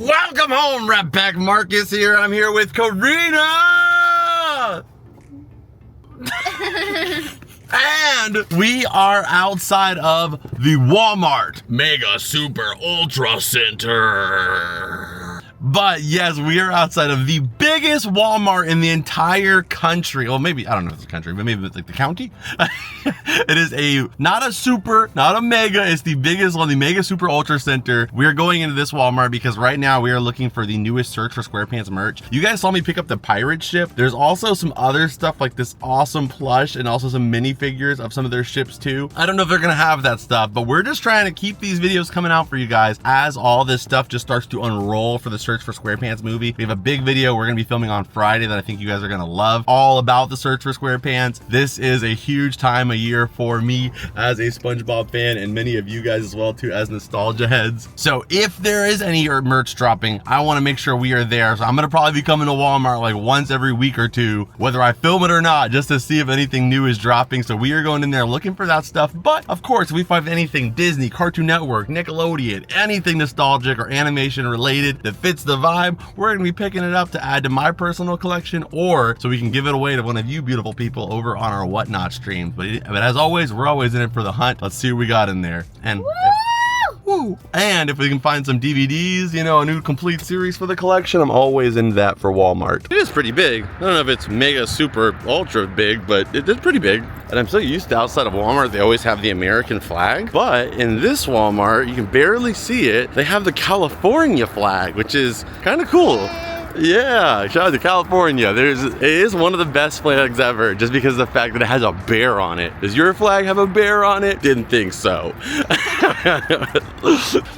Welcome home, Rebecca Marcus here. I'm here with Karina! And we are outside of the Walmart Mega Super Ultra Center. But yes, we are outside of the biggest Walmart in the entire country. Well, maybe, I don't know if it's the country, but maybe it's like the county. It is not a super, not a mega, it's the biggest one, the Mega Super Ultra Center. We're going into this Walmart because right now we are looking for the newest Search for Squarepants merch. You guys saw me pick up the pirate ship. There's also some other stuff like this awesome plush and also some minifigures of some of their ships too. I don't know if they're gonna have that stuff, but we're just trying to keep these videos coming out for you guys as all this stuff just starts to unroll for the Search for Squarepants movie. We have a big video we're gonna be filming on Friday that I think you guys are gonna love, all about the Search for Squarepants. This is a huge time of year for me as a SpongeBob fan and many of you guys as well too as nostalgia heads. So if there is any merch dropping, I want to make sure we are there. So I'm gonna probably be coming to Walmart like once every week or two, whether I film it or not, just to see if anything new is dropping. So we are going in there looking for that stuff. But of course, if we find anything Disney, Cartoon Network, Nickelodeon, anything nostalgic or animation related that fits the vibe, we're gonna be picking it up to add to my personal collection, or so we can give it away to one of you beautiful people over on our Whatnot streams. But as always, we're always in it for the hunt. Let's see what we got in there. And and if we can find some DVDs, you know, a new complete series for the collection, I'm always in that for Walmart. It is pretty big. I don't know if it's mega super ultra big, but it is pretty big. And I'm so used to outside of Walmart, they always have the American flag. But in this Walmart, you can barely see it. They have the California flag, which is kind of cool. Yeah, shout out to California. It is one of the best flags ever, just because of the fact that it has a bear on it. Does your flag have a bear on it? Didn't think so.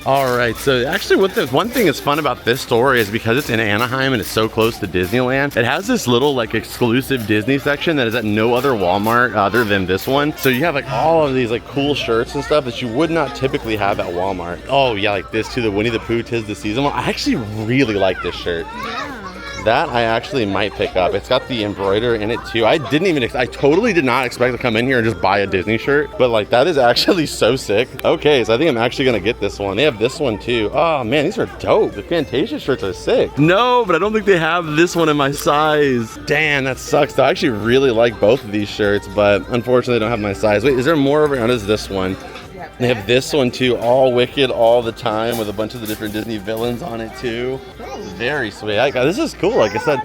All right, so actually one thing that's fun about this store is because it's in Anaheim and it's so close to Disneyland, it has this little like exclusive Disney section that is at no other Walmart other than this one. So you have like all of these like cool shirts and stuff that you would not typically have at Walmart. Oh yeah, like this too, the Winnie the Pooh 'Tis the Season one. I actually really like this shirt. That I actually might pick up. It's got the embroider in it too. I totally did not expect to come in here and just buy a Disney shirt, but like that is actually so sick. Okay, so I think I'm actually gonna get this one. They have this one too. Oh man, these are dope. The Fantasia shirts are sick. No, but I don't think they have this one in my size. Damn, that sucks though. I actually really like both of these shirts, but unfortunately they don't have my size. Wait, is there more over here? Oh, there's this one. They have this one too, all Wicked all the time with a bunch of the different Disney villains on it too. Very sweet. This is cool. Like I said,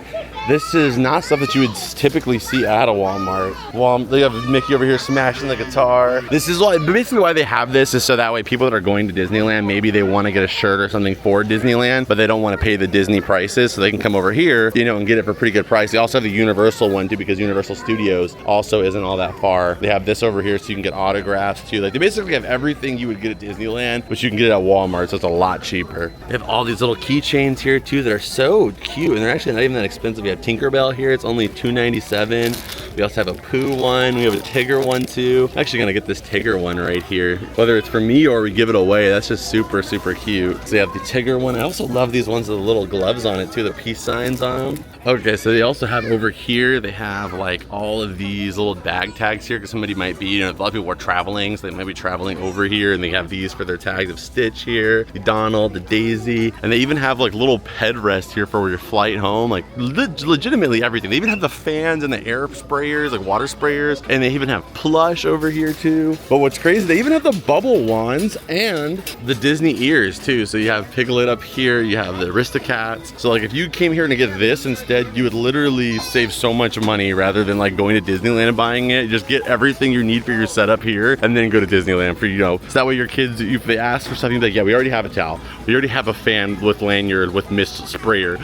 this is not stuff that you would typically see at a Walmart. They have Mickey over here smashing the guitar. This is basically why they have this, is so that way people that are going to Disneyland, maybe they want to get a shirt or something for Disneyland, but they don't want to pay the Disney prices, so they can come over here, you know, and get it for a pretty good price. They also have the Universal one too, because Universal Studios also isn't all that far. They have this over here so you can get autographs too. Like they basically have everything you would get at Disneyland, but you can get it at Walmart, so it's a lot cheaper. They have all these little keychains here too that are so cute, and they're actually not even that expensive. We have Tinkerbell here, it's only $2.97. We also have a Pooh one, we have a Tigger one too. I'm actually gonna get this Tigger one right here. Whether it's for me or we give it away, that's just super, super cute. So they have the Tigger one. I also love these ones with the little gloves on it too, the peace signs on them. Okay, so they also have over here, they have like all of these little bag tags here, because somebody might be, you know, a lot of people are traveling, so they might be traveling over here, and they have these for their tags of Stitch here, the Donald, the Daisy, and they even have like little headrests here for your flight home, like legitimately everything. They even have the fans and the air sprayers, like water sprayers, and they even have plush over here too. But what's crazy, they even have the bubble wands and the Disney ears too. So you have Piglet up here, you have the Aristocats. So like if you came here to get this instead, you would literally save so much money rather than like going to Disneyland and buying it. Just get everything you need for your setup here and then go to Disneyland for, you know, so that way your kids, if they ask for something, like, yeah, we already have a towel. We already have a fan with lanyard with mist sprayer.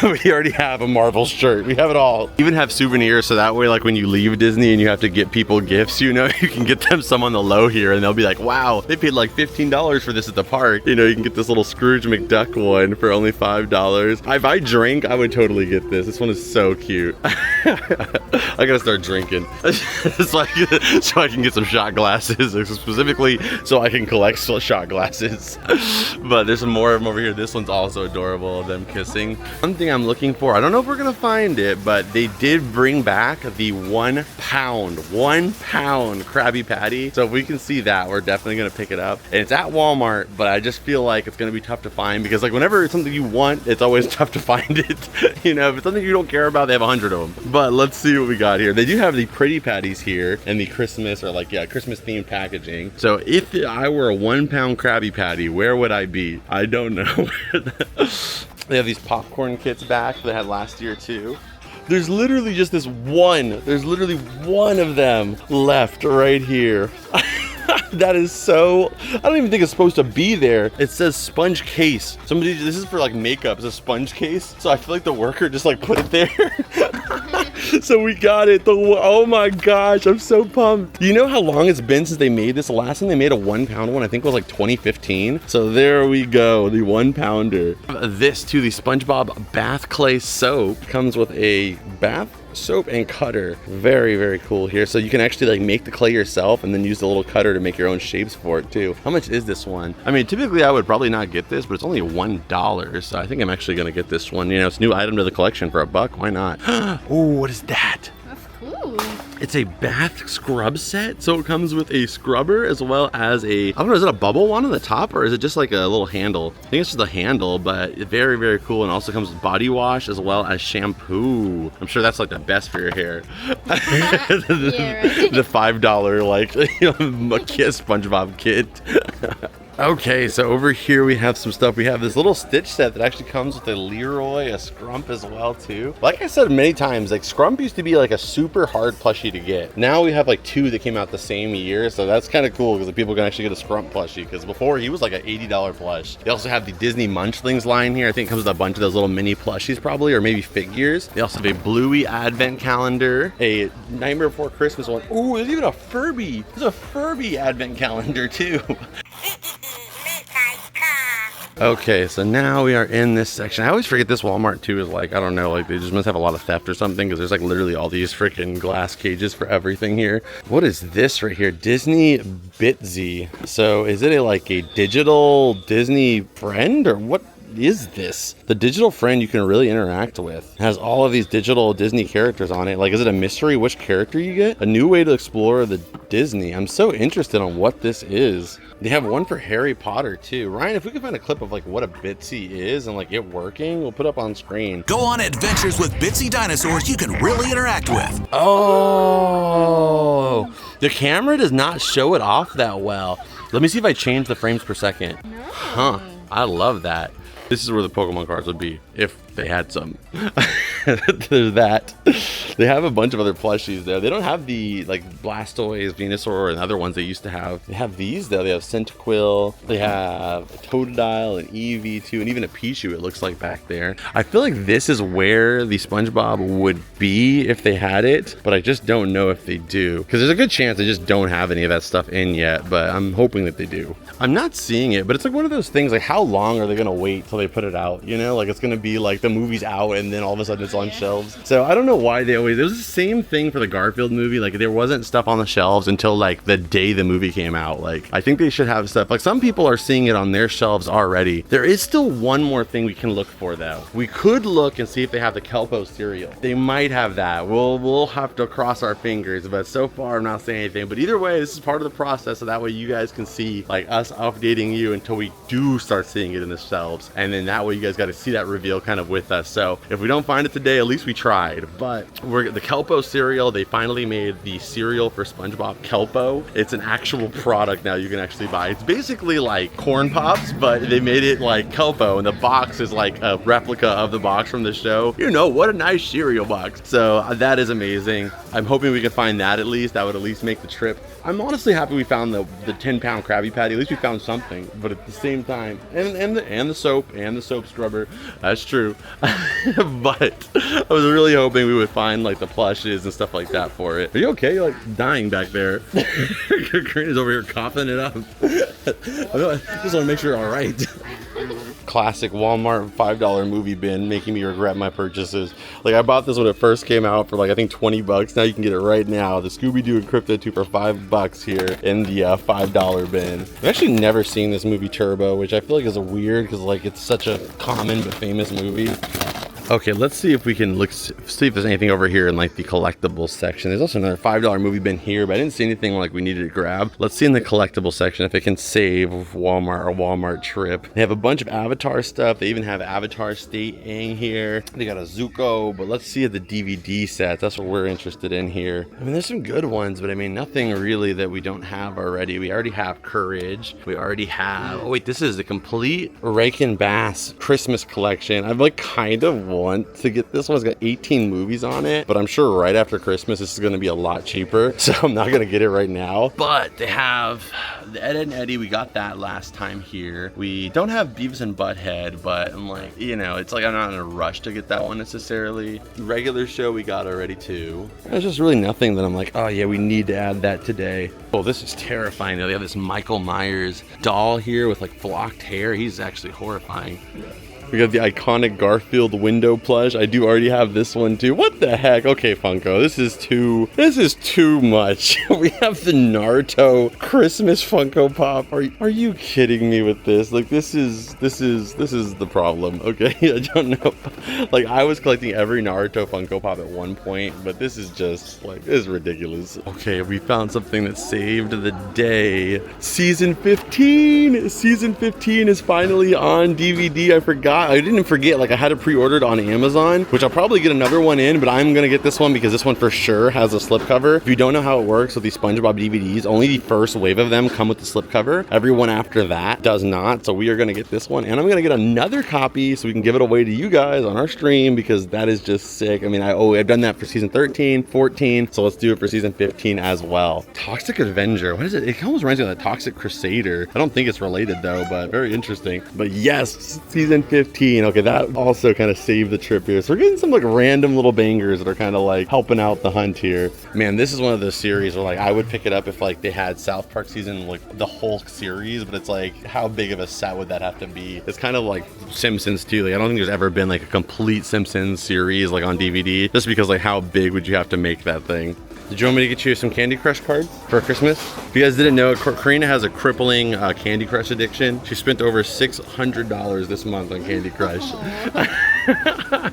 We already have a Marvel shirt. We have it all. Even have souvenirs, so that way like when you leave Disney and you have to get people gifts, you know, you can get them some on the low here and they'll be like, wow, they paid like $15 for this at the park. You know, you can get this little Scrooge McDuck one for only $5. If I drink, I would totally get this. This one is so cute. I gotta start drinking so I can get some shot glasses, specifically so I can collect shot glasses. But there's some more of them over here. This one's also adorable, them kissing. One thing I'm looking for, I don't know if we're gonna to find it, but they did bring back the 1 pound Krabby Patty. So if we can see that, we're definitely gonna pick it up. And it's at Walmart, but I just feel like it's gonna be tough to find because like whenever it's something you want, it's always tough to find it. You know, if it's something you don't care about, they have 100 of them. But let's see what we got here. They do have the pretty patties here and the Christmas or like, yeah, Christmas themed packaging. So if I were a 1 pound Krabby Patty, where would I be? I don't know. They have these popcorn kits back that they had last year too. There's literally just this one. There's literally one of them left right here. That is so, I don't even think it's supposed to be there. It says sponge case. Somebody, this is for like makeup, it's a sponge case. So I feel like the worker just like put it there. So we got it. Oh my gosh, I'm so pumped. You know how long it's been since they made this? The last time they made a 1 pound one, I think was like 2015. So there we go, the 1 pounder. This too, the SpongeBob bath clay soap comes with a bath soap and cutter. Very, very cool here. So you can actually like make the clay yourself and then use the little cutter to make your own shapes for it too. How much is this one? I mean, typically I would probably not get this, but it's only $1. So I think I'm actually gonna get this one. You know, it's a new item to the collection for $1. Why not? Oh, what is that? That's cool. It's a bath scrub set. So it comes with a scrubber as well as a, I don't know, is it a bubble one on the top or is it just like a little handle? I think it's just a handle, but very, very cool. And also comes with body wash as well as shampoo. I'm sure that's like the best for your hair. Yeah, right. The $5 like, you know, SpongeBob kit. Okay, so over here we have some stuff. We have this little Stitch set that actually comes with a Leroy, a Scrump as well too. Like I said many times, like Scrump used to be like a super hard plushie to get. Now we have like 2 that came out the same year, so that's kind of cool because people can actually get a Scrump plushie because before he was like an $80 plush. They also have the Disney Munchlings line here. I think it comes with a bunch of those little mini plushies probably, or maybe figures. They also have a Bluey advent calendar, a Nightmare Before Christmas one. Ooh, there's even a Furby. There's a Furby advent calendar too. Okay, so now we are in this section. I always forget this Walmart too is like, I don't know, like they just must have a lot of theft or something because there's like literally all these freaking glass cages for everything here. What is this right here? Disney Bitsy. So is it like a digital Disney friend or what? Is this the digital friend you can really interact with? It has all of these digital Disney characters on it. Like, is it a mystery which character you get? A new way to explore the Disney. I'm so interested on what this is. They have one for Harry Potter too. Ryan, if we can find a clip of like what a Bitsy is and like it working, we'll put up on screen. Go on adventures with Bitsy dinosaurs you can really interact with. Oh, the camera does not show it off that well. Let me see if I change the frames per second. No. Huh, I love that. This is where the Pokemon cards would be if they had some. There's that. They have a bunch of other plushies there. They don't have the like Blastoise, Venusaur, and other ones they used to have. They have these though. They have Cyndaquil. They have a Totodile, an Eevee too, and even a Pichu it looks like back there. I feel like this is where the SpongeBob would be if they had it, but I just don't know if they do. Because there's a good chance they just don't have any of that stuff in yet, but I'm hoping that they do. I'm not seeing it, but it's like one of those things, like how long are they gonna wait till they put it out? You know, like it's gonna be like the movie's out and then all of a sudden it's on shelves. So I don't know why they always, it was the same thing for the Garfield movie. Like there wasn't stuff on the shelves until like the day the movie came out. Like I think they should have stuff, like some people are seeing it on their shelves already. There is still one more thing we can look for though. We could look and see if they have the Kelpo cereal. They might have that. We'll have to cross our fingers, but so far I'm not saying anything. But either way, this is part of the process, so that way you guys can see like us updating you until we do start seeing it in the shelves, and then that way you guys got to see that reveal kind of with us. So if we don't find it today, at least we tried. But we're the Kelpo cereal. They finally made the cereal for SpongeBob Kelpo. It's an actual product now you can actually buy. It's basically like Corn Pops, but they made it like Kelpo, and the box is like a replica of the box from the show. You know, what a nice cereal box. So that is amazing. I'm hoping we can find that at least. That would at least make the trip. I'm honestly happy we found the 10-pound Krabby Patty. At least we found something. But at the same time, and the soap and the soap scrubber. That's true. But I was really hoping we would find like the plushes and stuff like that for it. Are you okay? You're like dying back there. Karina's over here coughing it up. I just want to make sure you're all right. Classic Walmart $5 movie bin making me regret my purchases. Like I bought this when it first came out for like I think 20 bucks. Now you can get it right now. The Scooby-Doo Encrypted 2 for $5 here in the $5 bin. I've actually never seen this movie Turbo, which I feel like is a weird because like it's such a common but famous movie. Okay, let's see if we can see if there's anything over here in like the collectibles section. There's also another $5 movie bin here, but I didn't see anything like we needed to grab. Let's see in the collectibles section if it can save Walmart or Walmart trip. They have a bunch of Avatar stuff. They even have Avatar State Aang here. They got a Zuko, but let's see the DVD sets. That's what we're interested in here. I mean, there's some good ones, but I mean, nothing really that we don't have already. We already have Courage. We already have, oh wait, this is the complete Rankin Bass Christmas collection. I'm like kind of want to get this one. It's got 18 movies on it, but I'm sure right after Christmas this is going to be a lot cheaper, so I'm not going to get it right now. But they have the Ed, Edd and Eddy. We got that last time here. We don't have Beavis and Butthead, but I'm like, you know, it's like I'm not in a rush to get that one necessarily. Regular show we got already too. There's just really nothing that I'm like, oh yeah, we need to add that today. Oh, this is terrifying though. They have this Michael Myers doll here with like flocked hair. He's actually horrifying. We got the iconic Garfield window plush. I do already have this one too. What the heck? Okay, Funko, this is too much. We have the Naruto Christmas Funko Pop. Are you kidding me with this? Like this is the problem. Okay, I don't know. Like I was collecting every Naruto Funko Pop at one point, but this is just like, this is ridiculous. Okay, we found something that saved the day. Season 15. Season 15 is finally on DVD. I forgot. I didn't forget, like I had it pre-ordered on Amazon, which I'll probably get another one in, but I'm gonna get this one because this one for sure has a slipcover. If you don't know how it works with these SpongeBob DVDs, only the first wave of them come with the slipcover. Everyone after that does not, so we are gonna get this one, and I'm gonna get another copy so we can give it away to you guys on our stream because that is just sick. I mean, I've done that for season 13, 14, so let's do it for season 15 as well. Toxic Avenger, what is it? It almost reminds me of the Toxic Crusader. I don't think it's related though, but very interesting. But yes, season 15. Okay, that also kind of saved the trip here. So we're getting some like random little bangers that are kind of like helping out the hunt here. Man, this is one of those series where like I would pick it up if like they had South Park season, like the whole series, but it's like, how big of a set would that have to be? It's kind of like Simpsons too. Like I don't think there's ever been like a complete Simpsons series like on DVD, just because like how big would you have to make that thing? Did you want me to get you some Candy Crush cards for Christmas? If you guys didn't know, Karina has a crippling Candy Crush addiction. She spent over $600 this month on Candy Crush. I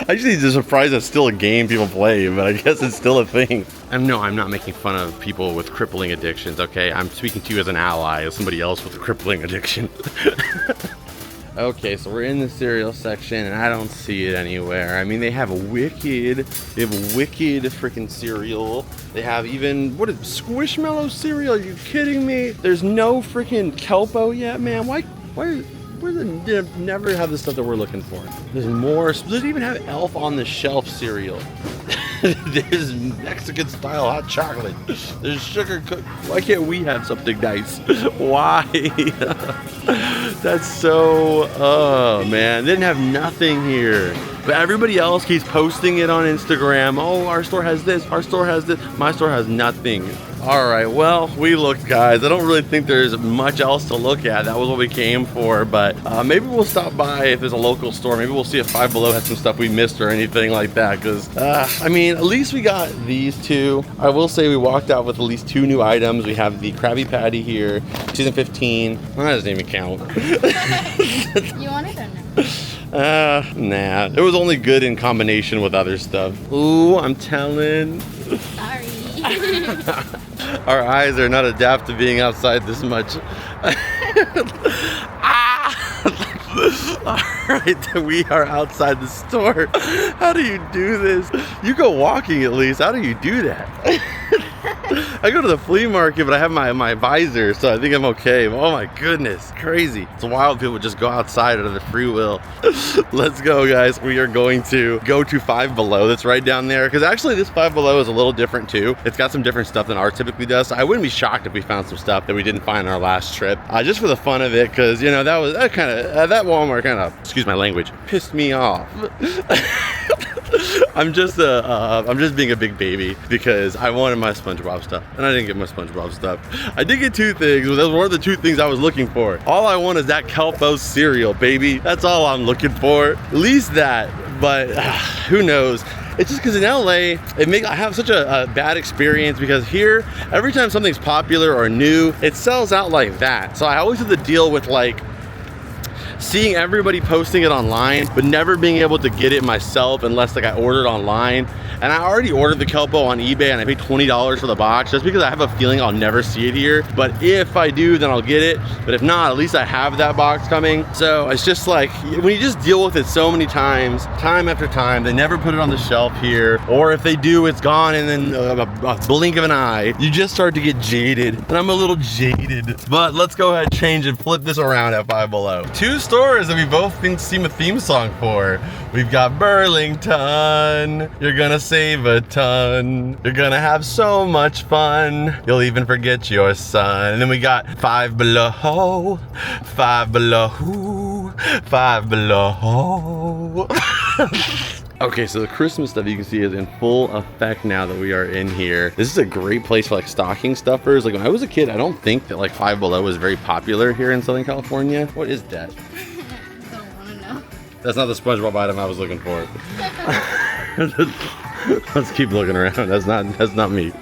usually just surprised that's still a game people play, but I guess it's still a thing. No, I'm not making fun of people with crippling addictions, okay? I'm speaking to you as an ally, as somebody else with a crippling addiction. Okay, so we're in the cereal section and I don't see it anywhere. I mean, they have a wicked freaking cereal. They have even, what is Squishmallow cereal? Are you kidding me? There's no freaking Kelpo yet, man. Why they never have the stuff that we're looking for? There's more. Does it even have Elf on the Shelf cereal? There's Mexican style hot chocolate. There's sugar cooked. Why can't we have something nice? Why? That's so, oh man, they didn't have nothing here. But everybody else keeps posting it on Instagram. Oh, our store has this, our store has this. My store has nothing. All right, well, we looked, guys. I don't really think there's much else to look at. That was what we came for, but maybe we'll stop by if there's a local store. Maybe we'll see if Five Below has some stuff we missed or anything like that, because, I mean, at least we got these two. I will say we walked out with at least 2 new items. We have the Krabby Patty here, season 15. That doesn't even count. You want it or no? Nah. It was only good in combination with other stuff. Ooh, I'm telling. Sorry. Our eyes are not adapted to being outside this much. Alright, we are outside the store. How do you do this? You go walking at least. How do you do that? I go to the flea market, but I have my visor, so I think I'm okay. Oh my goodness, crazy. It's wild people just go outside out of their free will. Let's go, guys. We are going to go to Five Below. That's right down there, because actually this Five Below is a little different too. It's got some different stuff than ours typically does, so I wouldn't be shocked if we found some stuff that we didn't find on our last trip, just for the fun of it, because you know that Walmart kind of, excuse my language, pissed me off. I'm just being a big baby because I wanted my SpongeBob stuff and I didn't get my SpongeBob stuff. I did get 2 things. Those were the 2 things I was looking for. All I want is that Kelpo cereal, baby. That's all I'm looking for. At least that, but who knows? It's just because in LA, I have such a bad experience because here, every time something's popular or new, it sells out like that. So I always have to deal with like seeing everybody posting it online, but never being able to get it myself unless like I ordered online. And I already ordered the Kelpo on eBay and I paid $20 for the box just because I have a feeling I'll never see it here. But if I do, then I'll get it. But if not, at least I have that box coming. So it's just like, when you just deal with it so many times, time after time, they never put it on the shelf here. Or if they do, it's gone in a blink of an eye. You just start to get jaded. And I'm a little jaded. But let's go ahead, change and flip this around at Five Below. Two stores that we both seen a theme song for. We've got Burlington. You're gonna save a ton. You're gonna have so much fun. You'll even forget your son. And then we got Five Below. Five Below. Five Below. Okay, so the Christmas stuff you can see is in full effect now that we are in here. This is a great place for like stocking stuffers. Like when I was a kid, I don't think that like Five Below was very popular here in Southern California. What is that? Don't want to know. That's not the SpongeBob item I was looking for. Let's keep looking around. That's not me.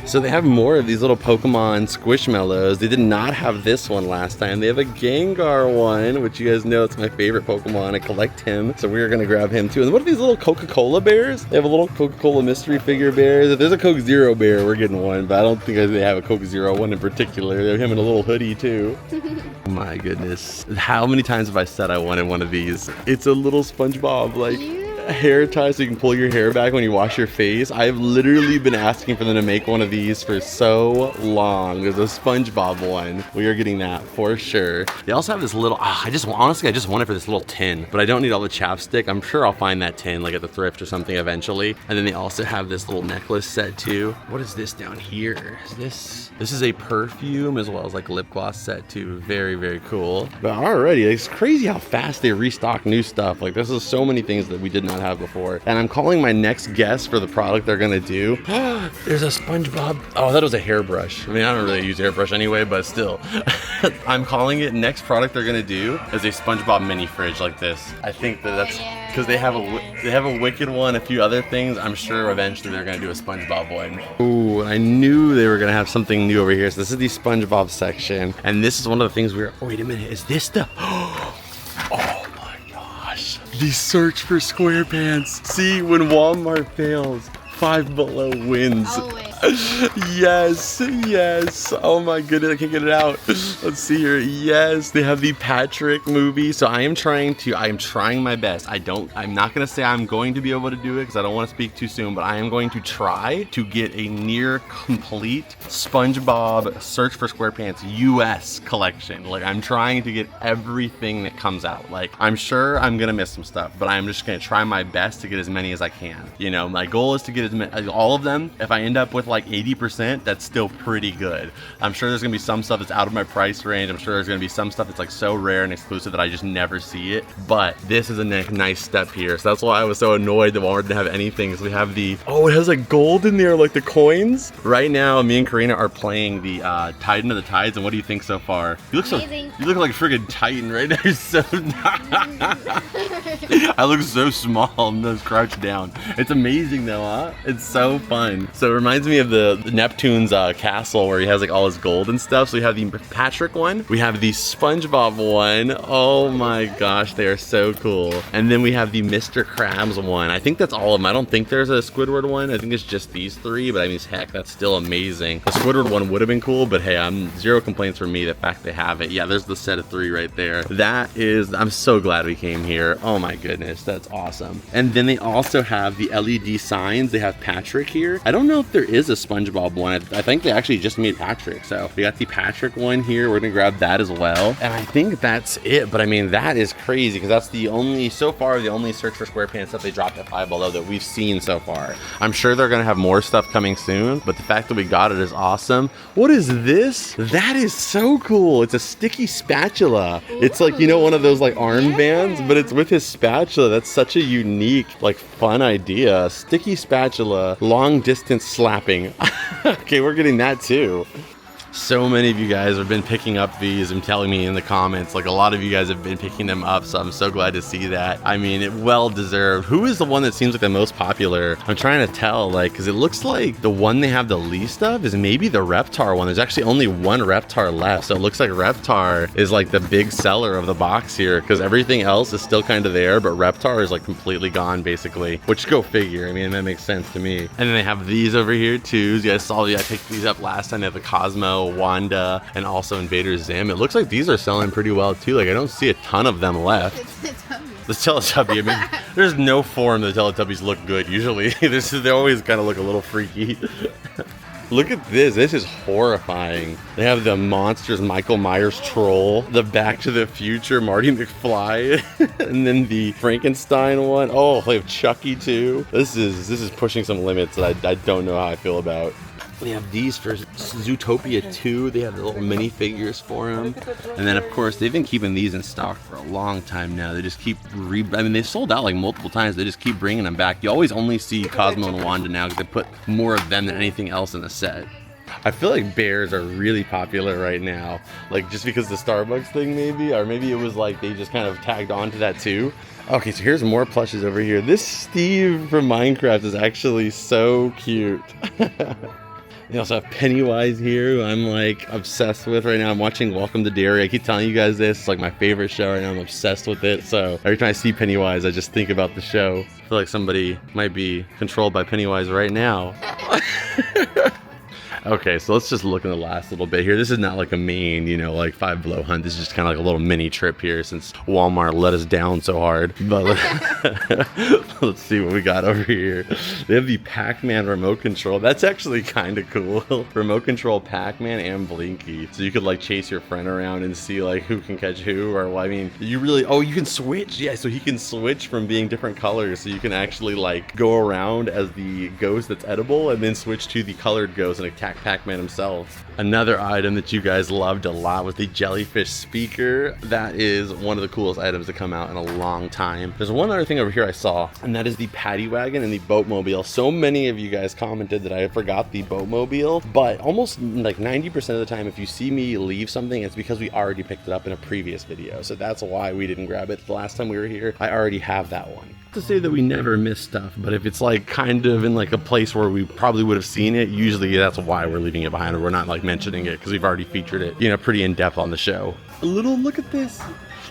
So they have more of these little Pokemon Squishmallows. They did not have this one last time. They have a Gengar one, which you guys know it's my favorite Pokemon. I collect him, so we're gonna grab him too. And what are these little Coca-Cola bears? They have a little Coca-Cola mystery figure bear. If there's a Coke Zero bear, we're getting one, but I don't think they have a Coke Zero one in particular. They have him in a little hoodie too. My goodness. How many times have I said I wanted one of these? It's a little SpongeBob, like, hair tie so you can pull your hair back when you wash your face. I've literally been asking for them to make one of these for so long. There's a SpongeBob one. We are getting that for sure. They also have this little, honestly, I just want it for this little tin, but I don't need all the chapstick. I'm sure I'll find that tin like at the thrift or something eventually. And then they also have this little necklace set too. What is this down here? This is a perfume as well as like lip gloss set too. Very, very cool. But already, it's crazy how fast they restock new stuff. Like this is so many things that we did not have before. And I'm calling my next guess for the product they're gonna do. There's a SpongeBob. Oh, that was a hairbrush. I mean, I don't really use hairbrush anyway, but still. I'm calling it next product they're gonna do is a SpongeBob mini fridge like this. I think that's because they have a Wicked one, a few other things. I'm sure eventually they're gonna do a SpongeBob one. Ooh, I knew they were gonna have something new over here. So this is the SpongeBob section, and this is one of the things we're. Oh, wait a minute, is this the? Oh my gosh, the search for Squarepants. See, when Walmart fails, Five Below wins. Always. Yes, yes. Oh my goodness, I can't get it out. Let's see here. Yes, they have the Patrick movie. So I am trying my best. I'm not gonna say I'm going to be able to do it because I don't want to speak too soon, but I am going to try to get a near complete SpongeBob Search for Squarepants US collection. Like I'm trying to get everything that comes out. Like I'm sure I'm gonna miss some stuff, but I'm just gonna try my best to get as many as I can. You know, my goal is to get all of them. If I end up with like 80%, that's still pretty good. I'm sure there's gonna be some stuff that's out of my price range. I'm sure there's gonna be some stuff that's like so rare and exclusive that I just never see it. But this is a nice step here. So that's why I was so annoyed that Walmart didn't have anything. So we have the, oh, it has like gold in there, like the coins. Right now, me and Karina are playing the Titan of the Tides. And what do you think so far? You look Amazing. You look like friggin' Titan right now. You're so I look so small and crouched down. It's amazing though, huh? It's so fun. So it reminds me of the Neptune's castle where he has like all his gold and stuff. So we have the Patrick one. We have the SpongeBob one. Oh my gosh, they are so cool. And then we have the Mr. Krabs one. I think that's all of them. I don't think there's a Squidward one. I think it's just these three, but I mean, heck, that's still amazing. The Squidward one would have been cool, but hey, I'm zero complaints for me the fact they have it. Yeah, there's the set of three right there. I'm so glad we came here. Oh my goodness, that's awesome. And then they also have the LED signs. They have Patrick here. I don't know if there is a SpongeBob one. I think they actually just made Patrick. So we got the Patrick one here. We're gonna grab that as well. And I think that's it. But I mean, that is crazy because that's so far the only Search for Squarepants stuff they dropped at Five Below that we've seen so far. I'm sure they're gonna have more stuff coming soon, but the fact that we got it is awesome. What is this? That is so cool. It's a sticky spatula. It's like, you know, one of those like armbands, but it's with his spatula. That's such a unique, like fun idea. Sticky spatula, long distance slapping. Okay, we're getting that too. So many of you guys have been picking up these and telling me in the comments, like a lot of you guys have been picking them up, so I'm so glad to see that. I mean, it well deserved. Who is the one that seems like the most popular? I'm trying to tell, like, because it looks like the one they have the least of is maybe the Reptar one. There's actually only one Reptar left, so it looks like Reptar is like the big seller of the box here, because everything else is still kind of there, but Reptar is like completely gone basically, which go figure. I mean, that makes sense to me. And then they have these over here too. You guys saw, I picked these up last time. They have the Cosmo, Wanda, and also Invader Zim. It looks like these are selling pretty well too. Like, I don't see a ton of them left. The Teletubby, I mean, there's no form the Teletubbies look good usually. They always kind of look a little freaky. Look at this. This is horrifying. They have the Monsters Michael Myers troll, the Back to the Future Marty McFly, and then the Frankenstein one. Oh, they have Chucky too. This is pushing some limits that I don't know how I feel about. They have these for Zootopia 2. They have the little minifigures for them. And then, of course, they've been keeping these in stock for a long time now. They just keep I mean, they've sold out like multiple times. They just keep bringing them back. You always only see Cosmo and Wanda now because they put more of them than anything else in the set. I feel like bears are really popular right now. Like, just because the Starbucks thing maybe, or maybe it was like they just kind of tagged on to that too. Okay, so here's more plushes over here. This Steve from Minecraft is actually so cute. They also have Pennywise here, who I'm like obsessed with right now. I'm watching Welcome to Derry. I keep telling you guys this. It's like my favorite show right now. I'm obsessed with it. So every time I see Pennywise, I just think about the show. I feel like somebody might be controlled by Pennywise right now. Okay, so let's just look in the last little bit here. This is not like a main, you know, like Five Below hunt. This is just kind of like a little mini trip here since Walmart let us down so hard. But let's see what we got over here. They have the Pac-Man remote control. That's actually kind of cool. Remote control Pac-Man and Blinky. So you could like chase your friend around and see like who can catch who, or well, I mean, you really, oh, you can switch. Yeah, so he can switch from being different colors. So you can actually like go around as the ghost that's edible and then switch to the colored ghost and attack Pac-Man himself. Another item that you guys loved a lot was the jellyfish speaker. That is one of the coolest items to come out in a long time. There's one other thing over here I saw, and that is the paddy wagon and the boatmobile. So many of you guys commented that I forgot the boatmobile, but almost like 90% of the time if you see me leave something, it's because we already picked it up in a previous video. So that's why we didn't grab it the last time we were here. I already have that one. To say that we never miss stuff, but if it's like kind of in like a place where we probably would have seen it, usually that's why we're leaving it behind, or we're not like mentioning it because we've already featured it, you know, pretty in depth on the show. A little look at this.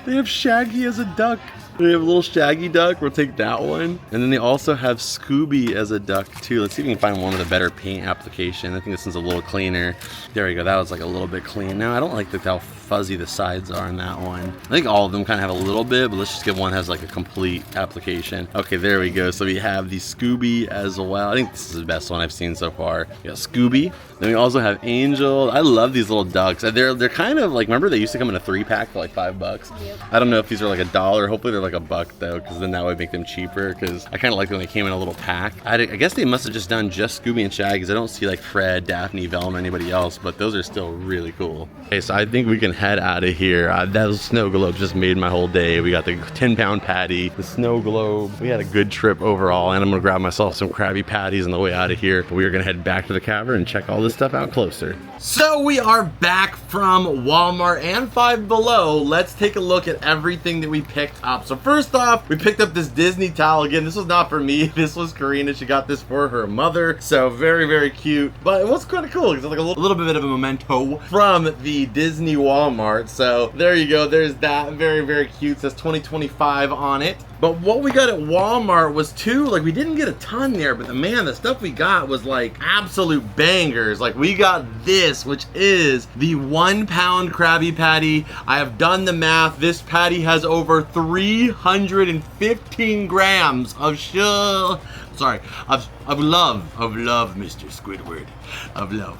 They have Shaggy as a duck. They have a little Shaggy duck. We'll take that one. And then they also have Scooby as a duck too. Let's see if we can find one with a better paint application. I think this one's a little cleaner. There we go. That was like a little bit clean. Now I don't like how fuzzy the sides are on that one. I think all of them kind of have a little bit, but let's just get one that has like a complete application. Okay, there we go. So we have the Scooby as well. I think this is the best one I've seen so far. We got Scooby. Then we also have Angel. I love these little ducks. They're kind of like, remember they used to come in a 3-pack for like $5? Yep. I don't know if these are like $1. Hopefully they're like $1 though, because then that would make them cheaper, because I kind of like when they came in a little pack. I guess they must have just done just Scooby and Shaggy, because I don't see like Fred, Daphne, Velma, anybody else, but those are still really cool. Okay, so I think we can head out of here. Those snow globes just made my whole day. We got the 10-pound patty, the snow globe. We had a good trip overall, and I'm gonna grab myself some Krabby Patties on the way out of here. We are gonna head back to the cavern and check all this stuff out closer. So we are back from Walmart and Five Below. Let's take a look at everything that we picked up. So first off, we picked up this Disney towel. Again, this was not for me. This was Karina. She got this for her mother. So very, very cute. But it was kind of cool because it's like a little bit of a memento from the Disney Walmart. So there you go. There's that. Very, very cute. It says 2025 on it. But what we got at Walmart was like we didn't get a ton there, but man, the stuff we got was like absolute bangers. Like we got this, which is the 1-pound Krabby Patty. I have done the math. This patty has over 315 grams of love, Mr. Squidward, of love.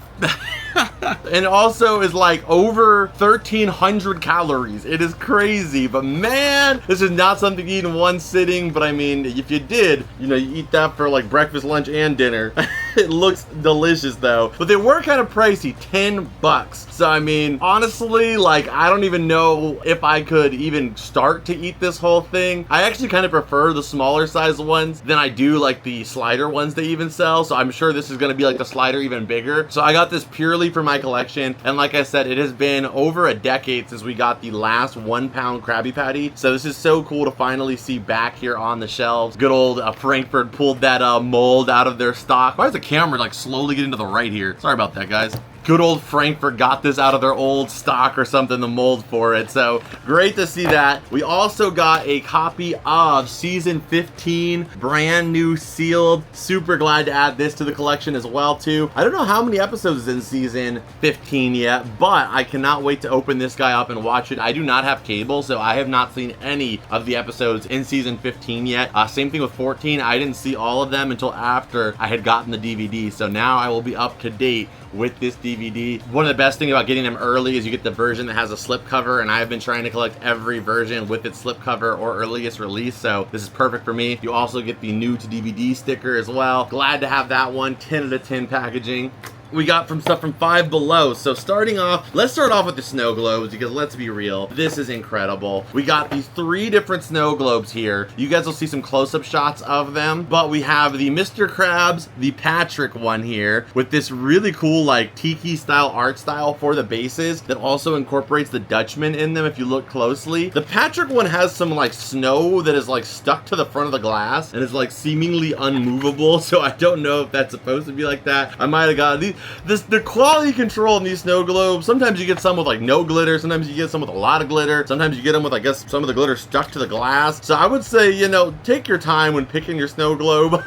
And also is like over 1,300 calories. It is crazy, but man, this is not something you eat in one sitting. But I mean, if you did, you know, you eat that for like breakfast, lunch, and dinner. It looks delicious though, but they were kind of pricey, $10. So I mean, honestly, like I don't even know if I could even start to eat this whole thing. I actually kind of prefer the smaller size ones than I do like the slider ones they even sell. So I'm sure this is going to be like the slider even bigger. So I got this purely early for my collection, and like I said, it has been over a decade since we got the last 1 pound Krabby Patty, so this is so cool to finally see back here on the shelves. Good old Frankfurt pulled that mold out of their stock. Why is the camera like slowly getting to the right here? Sorry about that, guys. Good old Frankfurt got this out of their old stock or something, the mold for it. So great to see that. We also got a copy of season 15, brand new sealed. Super glad to add this to the collection as well too. I don't know how many episodes is in season 15 yet, but I cannot wait to open this guy up and watch it. I do not have cable, so I have not seen any of the episodes in season 15 yet. Same thing with 14. I didn't see all of them until after I had gotten the DVD. So now I will be up to date with this DVD. One of the best things about getting them early is you get the version that has a slipcover, and I've been trying to collect every version with its slipcover or earliest release, so this is perfect for me. You also get the new to DVD sticker as well. Glad to have that one. 10 out of 10 packaging. We got from stuff from Five Below. So starting off, let's start off with the snow globes, because let's be real, this is incredible. We got these 3 different snow globes here. You guys will see some close-up shots of them, but we have the Mr. Krabs, the Patrick one here, with this really cool like tiki style art style for the bases that also incorporates the Dutchman in them if you look closely. The Patrick one has some like snow that is like stuck to the front of the glass and is like seemingly unmovable, so I don't know if that's supposed to be like that. I might have got these. The quality control in these snow globes, sometimes you get some with like no glitter, sometimes you get some with a lot of glitter, sometimes you get them with, I guess, some of the glitter stuck to the glass. So I would say, you know, take your time when picking your snow globe.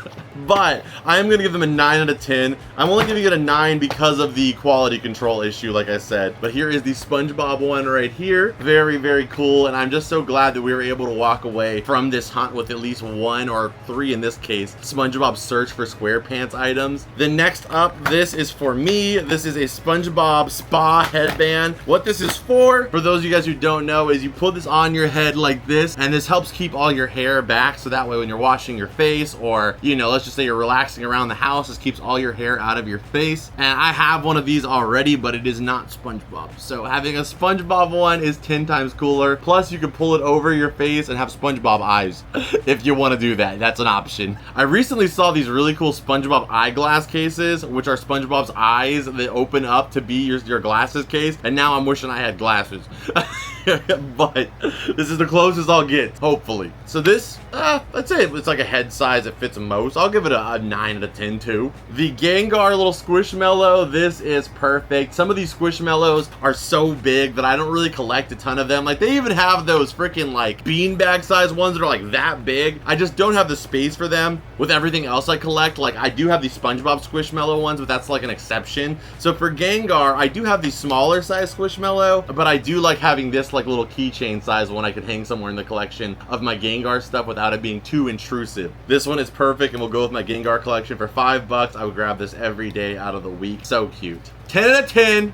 But I am going to give them a 9 out of 10. I'm only giving it a 9 because of the quality control issue, like I said. But here is the SpongeBob one right here. Very, very cool. And I'm just so glad that we were able to walk away from this hunt with at least 1 or 3 in this case, SpongeBob search for Squarepants items. Then next up, this is for me. This is a SpongeBob spa headband. What this is for those of you guys who don't know, is you put this on your head like this, and this helps keep all your hair back, so that way when you're washing your face, or, you know, let's just say you're relaxing around the house, this keeps all your hair out of your face. And I have one of these already, but it is not SpongeBob. So having a SpongeBob one is 10 times cooler. Plus you can pull it over your face and have SpongeBob eyes if you want to do that. That's an option. I recently saw these really cool SpongeBob eyeglass cases, which are SpongeBob's eyes that open up to be your glasses case, and now I'm wishing I had glasses. But this is the closest I'll get, hopefully. So this, I'd say it's like a head size that fits most. I'll give it a 9 out of 10 too. The Gengar little Squishmallow, this is perfect. Some of these Squishmallows are so big that I don't really collect a ton of them. Like, they even have those freaking like beanbag size ones that are like that big. I just don't have the space for them with everything else I collect. Like, I do have these SpongeBob Squishmallow ones, but that's like an exception. So for Gengar, I do have the smaller size Squishmallow, but I do like having this like little keychain size one I could hang somewhere in the collection of my Gengar stuff without it being too intrusive. This one is perfect and will go with my Gengar collection for $5. I would grab this every day out of the week. So cute. 10 out of 10.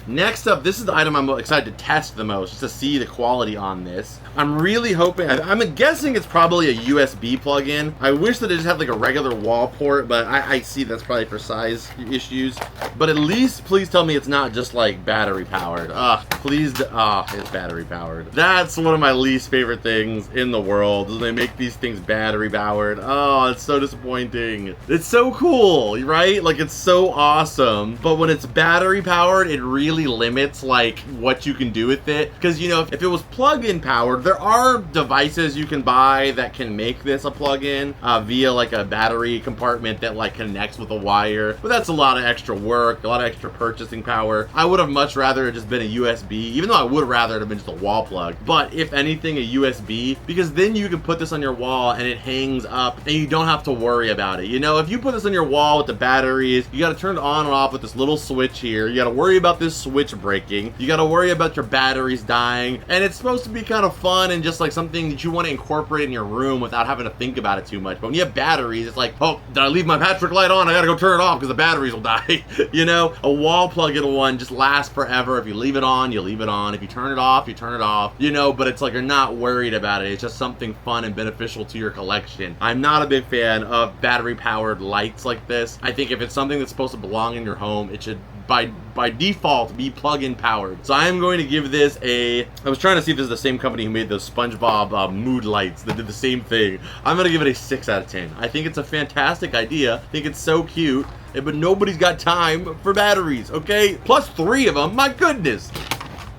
Next up, this is the item I'm excited to test the most, just to see the quality on this. I'm really hoping, I'm guessing it's probably a USB plug-in. I wish that it just had like a regular wall port, but I see that's probably for size issues. But at least, please tell me it's not just like battery powered. Please, it's battery powered. That's one of my least favorite things in the world, is they make these things battery powered. Oh, it's so disappointing. It's so cool, right? Like, it's so awesome. But when it's battery powered, it really limits like what you can do with it. Because, you know, if it was plug-in powered, there are devices you can buy that can make this a plug-in via like a battery compartment that like connects with a wire, but that's a lot of extra work, a lot of extra purchasing power. I would have much rather it just been a USB, even though I would rather it have been just a wall plug, but if anything, a USB, because then you can put this on your wall and it hangs up and you don't have to worry about it. You know, if you put this on your wall with the batteries, you got to turn it on and off with this little switch here. You got to worry about this switch breaking, you got to worry about your batteries dying, and it's supposed to be kind of fun and just like something that you want to incorporate in your room without having to think about it too much. But when you have batteries, it's like, oh, did I leave my Patrick light on? I gotta go turn it off because the batteries will die. You know, a wall plug-in one just lasts forever. If you leave it on, you leave it on. If you turn it off, you turn it off. You know, but it's like you're not worried about it. It's just something fun and beneficial to your collection. I'm not a big fan of battery-powered lights like this. I think if it's something that's supposed to belong in your home, it should by default be plug-in powered. So I am going to give this a, I was trying to see if this is the same company who made those SpongeBob mood lights that did the same thing. I'm gonna give it a 6 out of 10. I think it's a fantastic idea. I think it's so cute, but nobody's got time for batteries, okay? Plus 3 of them, my goodness.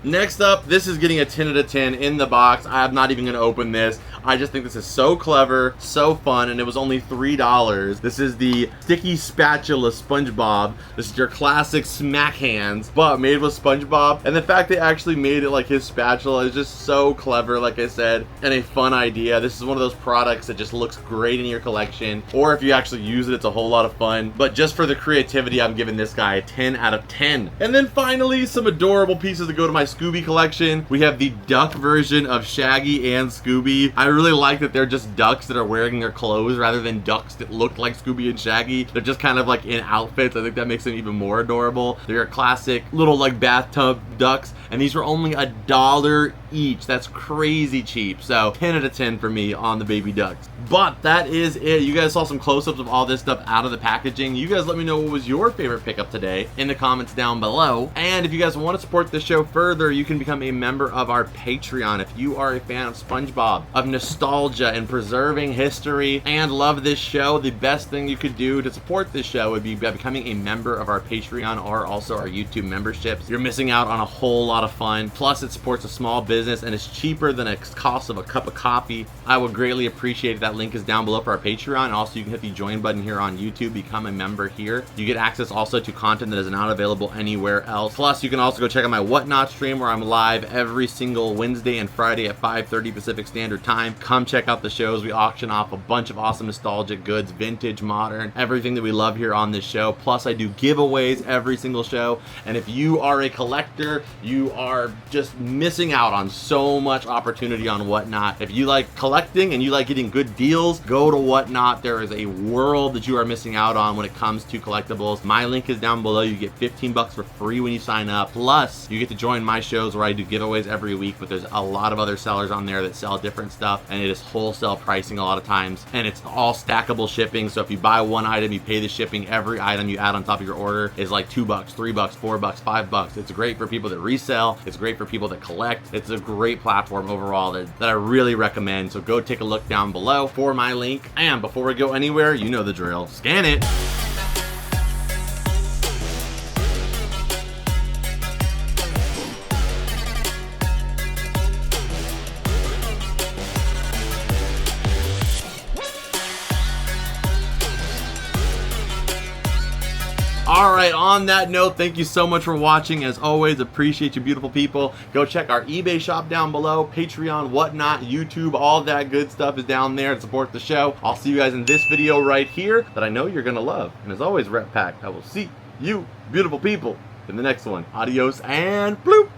Next up, this is getting a 10 out of 10 in the box. I'm not even gonna open this. I just think this is so clever, so fun, and it was only $3. This is the Sticky Spatula SpongeBob. This is your classic smack hands, but made with SpongeBob. And the fact they actually made it like his spatula is just so clever, like I said, and a fun idea. This is one of those products that just looks great in your collection, or if you actually use it, it's a whole lot of fun. But just for the creativity, I'm giving this guy a 10 out of 10. And then finally, some adorable pieces that go to my Scooby collection. We have the duck version of Shaggy and Scooby. I really like that they're just ducks that are wearing their clothes rather than ducks that look like Scooby and Shaggy. They're just kind of like in outfits. I think that makes them even more adorable. They're your classic little like bathtub ducks, and these were only $1 each. That's crazy cheap. So 10 out of 10 for me on the baby ducks. But that is it. You guys saw some close-ups of all this stuff out of the packaging. You guys let me know what was your favorite pickup today in the comments down below. And if you guys want to support this show further, you can become a member of our Patreon. If you are a fan of SpongeBob, of nostalgia and preserving history, and love this show, the best thing you could do to support this show would be by becoming a member of our Patreon or also our YouTube memberships. You're missing out on a whole lot of fun. Plus, it supports a small business and it's cheaper than the cost of a cup of coffee. I would greatly appreciate it. That link is down below for our Patreon. Also, you can hit the join button here on YouTube, become a member here. You get access also to content that is not available anywhere else. Plus, you can also go check out my Whatnot stream where I'm live every single Wednesday and Friday at 5:30 Pacific Standard Time. Come check out the shows. We auction off a bunch of awesome nostalgic goods, vintage, modern, everything that we love here on this show. Plus, I do giveaways every single show. And if you are a collector, you are just missing out on so much opportunity on Whatnot. If you like collecting and you like getting good deals, go to Whatnot. There is a world that you are missing out on when it comes to collectibles. My link is down below. You get 15 bucks for free when you sign up. Plus, you get to join my shows where I do giveaways every week, but there's a lot of other sellers on there that sell different stuff, and it is wholesale pricing a lot of times, and it's all stackable shipping. So if you buy one item, you pay the shipping. Every item you add on top of your order is like $2, $3, $4, $5. It's great for people that resell. It's great for people that collect. It's a great platform overall that I really recommend. So go take a look down below for my link. And before we go anywhere, you know the drill. Scan it. Alright, on that note, thank you so much for watching. As always, appreciate you beautiful people. Go check our eBay shop down below, Patreon, Whatnot, YouTube, all that good stuff is down there to support the show. I'll see you guys in this video right here that I know you're going to love. And as always, Rep Pack, I will see you beautiful people in the next one. Adios and bloop!